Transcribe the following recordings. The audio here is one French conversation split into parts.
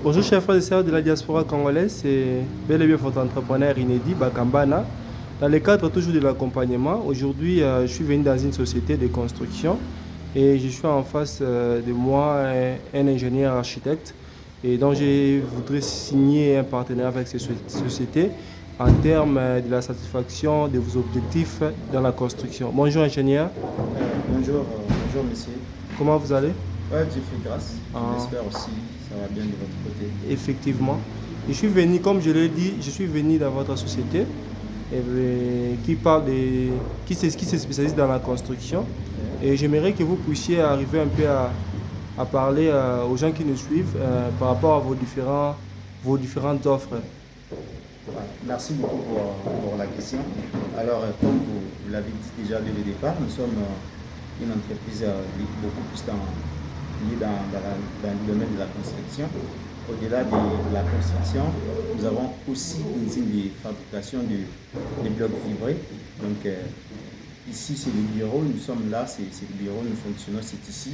Bonjour chers frères et sœurs de la diaspora congolaise, c'est bel et bien votre entrepreneur inédit Bakambana. Dans le cadre toujours de l'accompagnement, aujourd'hui je suis venu dans une société de construction et je suis en face de moi un ingénieur architecte et donc je voudrais signer un partenariat avec cette société en termes de la satisfaction de vos objectifs dans la construction. Bonjour ingénieur, Bonjour monsieur. comment vous allez? Ouais, Dieu fait grâce. Ah. J'espère aussi ça va bien de votre côté. Effectivement. Je suis venu, comme je l'ai dit, je suis venu dans votre société qui parle de, qui se spécialise dans la construction. Et j'aimerais que vous puissiez arriver un peu à parler aux gens qui nous suivent par rapport à vos différentes offres. Ouais, merci beaucoup pour la question. Alors, comme vous l'avez dit déjà dès le départ, nous sommes une entreprise beaucoup plus liée dans le domaine de la construction. Au-delà de la construction, nous avons aussi une usine de fabrication des blocs vibrés. Donc, ici, c'est le bureau, nous sommes là, c'est le bureau, nous fonctionnons, c'est ici.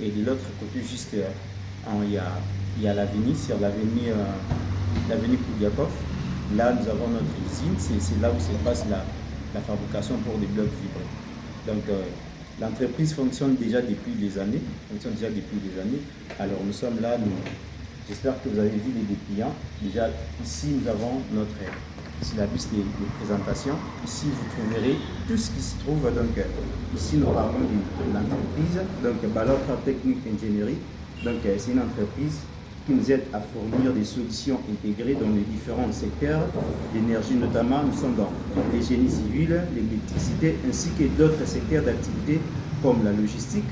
Et de l'autre côté, juste, il y a l'avenue, sur l'avenue Pouliakov. Là, nous avons notre usine, c'est là où se passe la fabrication pour des blocs vibrés. Donc, l'entreprise fonctionne déjà depuis des années. Alors, nous sommes là, j'espère que vous avez vu les clients. Déjà, ici, nous avons ici la liste des présentations. Ici, vous trouverez tout ce qui se trouve. Donc, ici, nous parlons de l'entreprise. Donc, Balocra Technique Ingénierie. Donc, c'est une entreprise qui nous aide à fournir des solutions intégrées dans les différents secteurs d'énergie, notamment nous sommes dans les génies civils, l'électricité, ainsi que d'autres secteurs d'activité comme la logistique,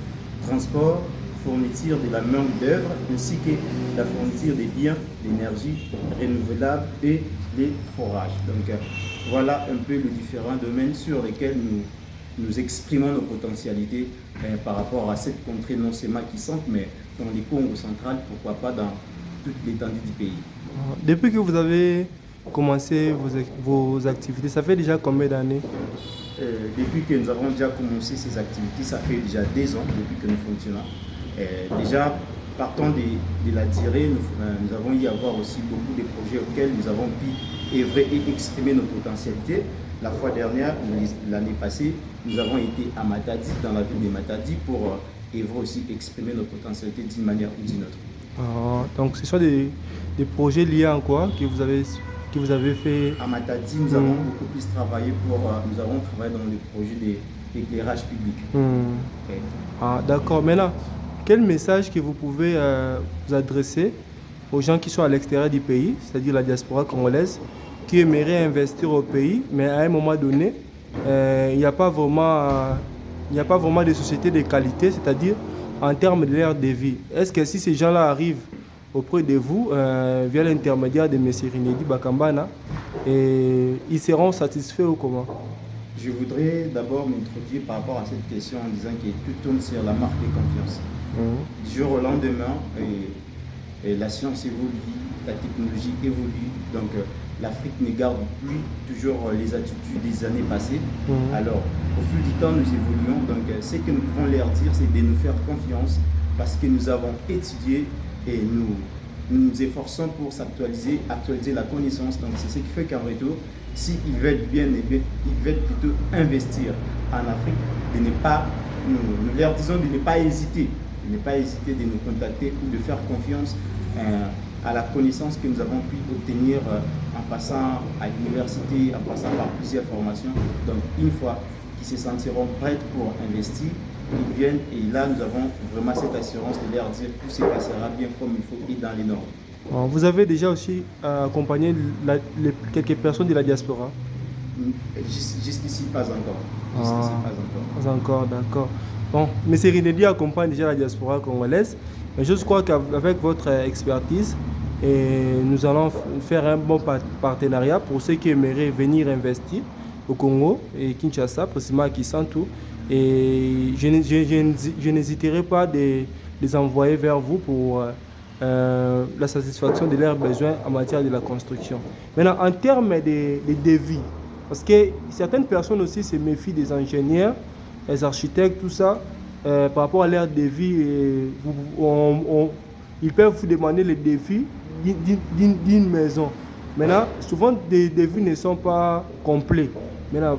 transport, fourniture de la main d'œuvre, ainsi que la fourniture des biens d'énergie renouvelable et les forages. Donc voilà un peu les différents domaines sur lesquels nous exprimons nos potentialités par rapport à cette contrée non seulement qui sont, mais dans les Congo centrales, pourquoi pas dans toute l'étendue du pays. Depuis que vous avez commencé vos activités, ça fait déjà combien d'années? Depuis que nous avons déjà commencé ces activités, ça fait déjà 2 ans depuis que nous fonctionnons. Déjà, partant de la durée, nous avons eu à voir aussi beaucoup de projets auxquels nous avons pu œuvrer et exprimer nos potentialités. La fois dernière, l'année passée, nous avons été à Matadi, dans la ville de Matadi, pour œuvrer aussi exprimer nos potentialités d'une manière ou d'une autre. Donc, ce sont des projets liés en quoi que vous avez fait? À Matadi, nous avons beaucoup plus travaillé nous avons travaillé dans les projets d'éclairage public. Okay. D'accord. Maintenant, quel message que vous pouvez vous adresser aux gens qui sont à l'extérieur du pays, c'est-à-dire la diaspora congolaise, qui aimeraient investir au pays, mais à un moment donné, il n'y a pas vraiment de société de qualité, c'est-à-dire en termes de l'air de vie. Est-ce que si ces gens-là arrivent auprès de vous, via l'intermédiaire de M. Rinedi Bakambana, ils seront satisfaits ou comment? Je voudrais d'abord m'introduire par rapport à cette question en disant que tout tourne sur la marque de confiance. Du jour au lendemain, la science évolue, la technologie évolue, donc l'Afrique ne garde plus toujours les attitudes des années passées. Alors, au fil du temps, nous évoluons. Donc, ce que nous pouvons leur dire, c'est de nous faire confiance parce que nous avons étudié et nous efforçons pour actualiser la connaissance. Donc, c'est ce qui fait qu'en retour, s'ils veulent ils veulent plutôt investir en Afrique, nous leur disons de ne pas hésiter, de nous contacter ou de faire confiance à la connaissance que nous avons pu obtenir en passant à l'université, en passant par plusieurs formations. Donc, une fois qu'ils se sentiront prêts pour investir, ils viennent et là, nous avons vraiment cette assurance de leur dire que tout se passera bien comme il faut et dans les normes. Vous avez déjà aussi accompagné quelques personnes de la diaspora? Jusqu'ici, pas encore. Pas encore, d'accord. Bon, M. Rinedi accompagne déjà la diaspora congolaise, mais je crois qu'avec votre expertise, nous allons faire un bon partenariat pour ceux qui aimeraient venir investir au Congo et Kinshasa, précisément à Kisantu. Et je n'hésiterai pas de les envoyer vers vous pour la satisfaction de leurs besoins en matière de la construction. Maintenant, en termes de devis, parce que certaines personnes aussi se méfient des ingénieurs, les architectes, tout ça, par rapport à leur devis, ils peuvent vous demander les devis d'une maison. Maintenant, souvent, des devis ne sont pas complets. Maintenant,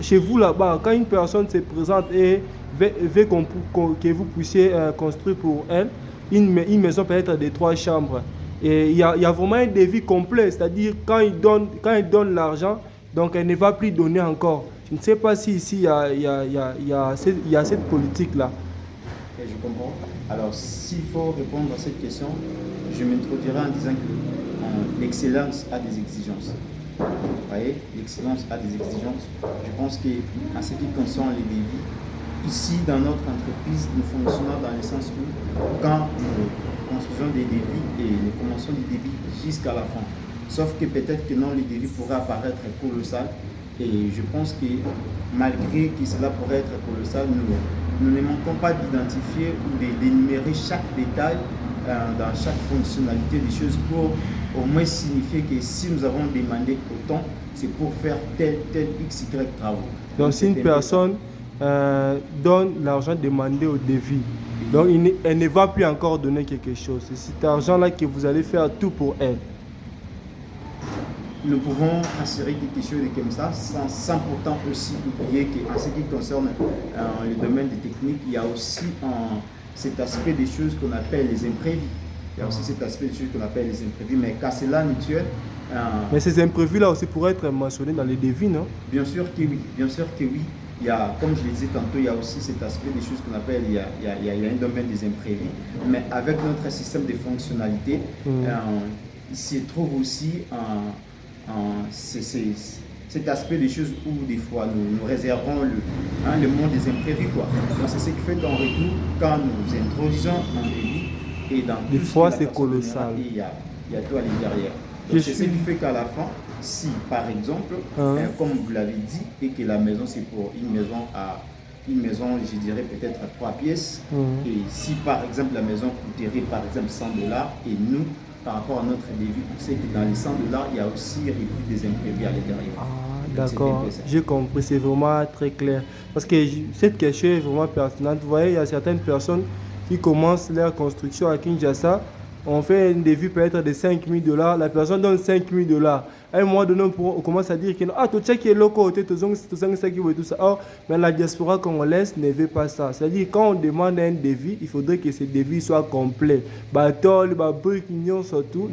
chez vous là-bas, quand une personne se présente et veut que vous puissiez construire pour elle une maison peut-être de 3 chambres, et il y a vraiment un devis complet, c'est-à-dire quand il donne l'argent, donc elle ne va plus donner encore. Je ne sais pas si ici il y a cette politique-là. Et je comprends. Alors, s'il faut répondre à cette question, je m'introduirai en disant que l'excellence a des exigences. Vous voyez, l'excellence a des exigences. Je pense qu'en ce qui concerne les devis, ici, dans notre entreprise, nous fonctionnons dans le sens où, quand nous construisons des devis et nous commençons des devis jusqu'à la fin. Sauf que peut-être que non, les devis pourraient apparaître colossal. Et je pense que malgré que cela pourrait être colossal, nous ne manquons pas d'identifier ou d'énumérer chaque détail dans chaque fonctionnalité des choses pour au moins signifier que si nous avons demandé autant, c'est pour faire tel x, y travaux. Donc si une personne donne l'argent demandé au devis, donc elle ne va plus encore donner quelque chose. C'est cet argent-là que vous allez faire tout pour elle. Nous pouvons assurer quelque chose comme ça sans pourtant aussi oublier qu'en ce qui concerne le domaine des techniques, il y a aussi cet aspect des choses qu'on appelle les imprévus. Il y a aussi cet aspect des choses qu'on appelle les imprévus, mais qu'à cela mutuel. Mais ces imprévus-là aussi pourraient être mentionnés dans les devis, non? Bien sûr que oui, bien sûr que oui. Il y a, comme je le disais tantôt, il y a aussi cet aspect des choses qu'on appelle, il y a un domaine des imprévus, mais avec notre système de fonctionnalité, il se trouve aussi cet aspect des choses où des fois nous réservons le monde des imprévus, quoi. Donc c'est ce qui fait qu'en retour, quand nous introduisons un devis, et dans des fois c'est colossal. Il y a tout à l'intérieur. Donc c'est ce qui fait qu'à la fin, si par exemple, comme vous l'avez dit, et que la maison c'est pour une maison, je dirais peut-être à 3 pièces, et si par exemple la maison coûterait par exemple $100, et nous, par rapport à notre devis, on sait que dans les $100, il y a aussi des imprévus à l'intérieur. Ah, d'accord, j'ai compris, c'est vraiment très clair. Parce que cette question est vraiment pertinente. Vous voyez, il y a certaines personnes qui commencent leur construction à Kinshasa. On fait un devis peut-être de $5,000, la personne donne $5,000. À un moment donné, on commence à dire que ah, tu sais qui est local, tout ça. Or, mais la diaspora congolaise ne veut pas ça. C'est-à-dire, quand on demande un devis, il faudrait que ce devis soit complet. Batol, surtout,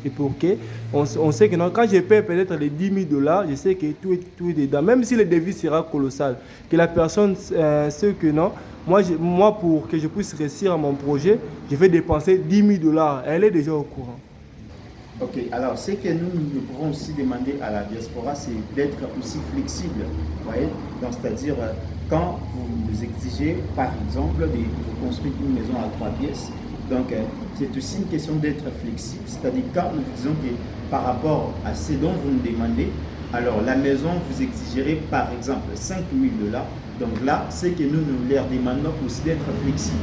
et pour que on sait que non, quand je paie peut-être les $10,000, je sais que tout est dedans. Même si le devis sera colossal, que la personne sait que non. Moi, pour que je puisse réussir à mon projet, je vais dépenser $10,000. Elle est déjà au courant. Ok, alors ce que nous pouvons aussi demander à la diaspora, c'est d'être aussi flexible. Voyez, donc c'est-à-dire quand vous nous exigez, par exemple, de vous construire une maison à 3 pièces, donc c'est aussi une question d'être flexible. C'est-à-dire quand nous disons que par rapport à ce dont vous nous demandez, alors la maison vous exigerait par exemple $5,000. Donc là, c'est que nous leur demandons aussi d'être flexibles.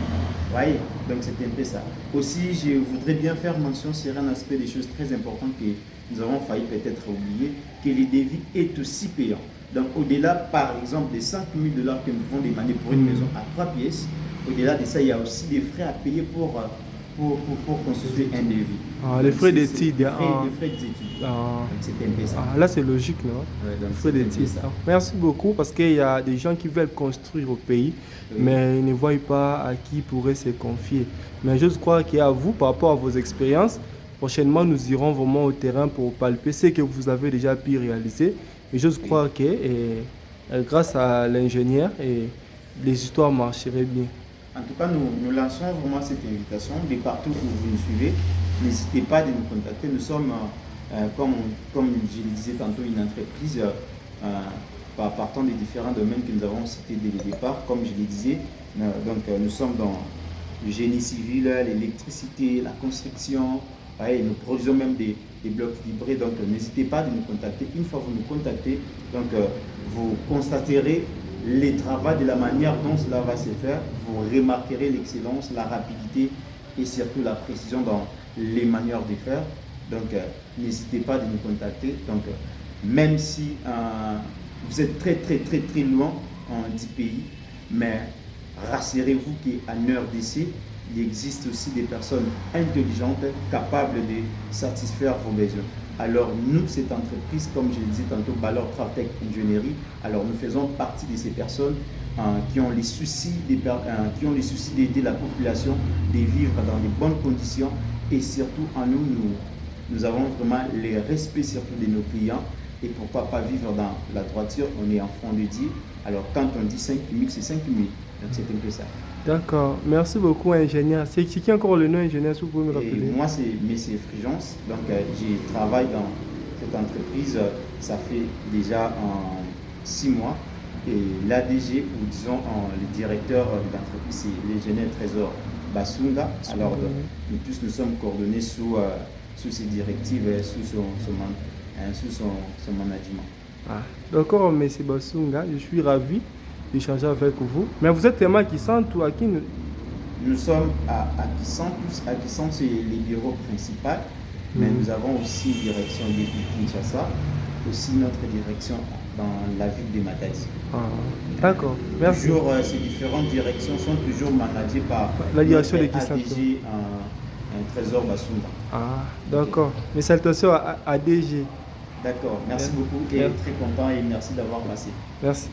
Vous voyez, donc c'est un peu ça. Aussi, je voudrais bien faire mention sur un aspect des choses très importantes que nous avons failli peut-être oublier, que les devis est aussi payant. Donc au-delà, par exemple, des $5,000 que nous devons demander pour une maison à 3 pièces, au-delà de ça, il y a aussi des frais à payer pour consulter un devis. Ah, les frais d'études. Les frais d'études. C'est un peu ça. Ah, là, c'est logique, non? Ouais, les frais d'études. Merci beaucoup, parce qu'il y a des gens qui veulent construire au pays, mais ils ne voient pas à qui pourrait se confier. Mais je crois qu'à vous, par rapport à vos expériences, prochainement, nous irons vraiment au terrain pour palper ce que vous avez déjà pu réaliser. Et je crois que grâce à l'ingénieur, les histoires marcheraient bien. En tout cas, nous lançons vraiment cette invitation. De partout où vous nous suivez, n'hésitez pas à nous contacter. Nous sommes, comme je le disais tantôt, une entreprise partant des différents domaines que nous avons cités dès le départ. Comme je le disais, nous sommes dans le génie civil, l'électricité, la construction. Nous produisons même des blocs vibrés. Donc, n'hésitez pas à nous contacter. Une fois que vous nous contactez, vous constaterez les travaux de la manière dont cela va se faire, vous remarquerez l'excellence, la rapidité et surtout la précision dans les manières de faire. Donc, n'hésitez pas à nous contacter. Donc, même si vous êtes très loin en 10 pays, mais rassurez-vous qu'en heure d'essai, il existe aussi des personnes intelligentes capables de satisfaire vos besoins. Alors nous, cette entreprise, comme je le disais tantôt, Balor Travtech Ingénierie, alors nous faisons partie de ces personnes qui ont les soucis d'aider la population, de vivre dans de bonnes conditions, et surtout en nous avons vraiment le respect surtout de nos clients, et pourquoi pas vivre dans la droiture, on est enfant de Dieu. Alors quand on dit 5 000, c'est 5 000, donc c'est un peu ça. D'accord, merci beaucoup ingénieur. C'est qui encore le nom ingénieur, si vous pouvez me rappeler? Et moi c'est Messier Frigence, donc je travaille dans cette entreprise, ça fait déjà 6 mois, et l'ADG, ou disons le directeur de l'entreprise, c'est l'ingénieur Trésor Basunga. Alors nous tous nous sommes coordonnés sous ses directives, sous son management. Ah, d'accord, monsieur Basunga, je suis ravi d'échanger avec vous. Mais vous êtes tellement acquissant ou à qui Nous sommes à Kissan, c'est les bureaux principaux, mais nous avons aussi une direction depuis Kinshasa, aussi notre direction dans la ville de Matadi. Ah, d'accord, merci. Toujours, ces différentes directions sont toujours managées par la direction de Kissan. ADG, un Trésor Basunga. Ah, d'accord. Okay. Mes salutations à ADG. D'accord, merci beaucoup et très content et merci d'avoir passé. Merci.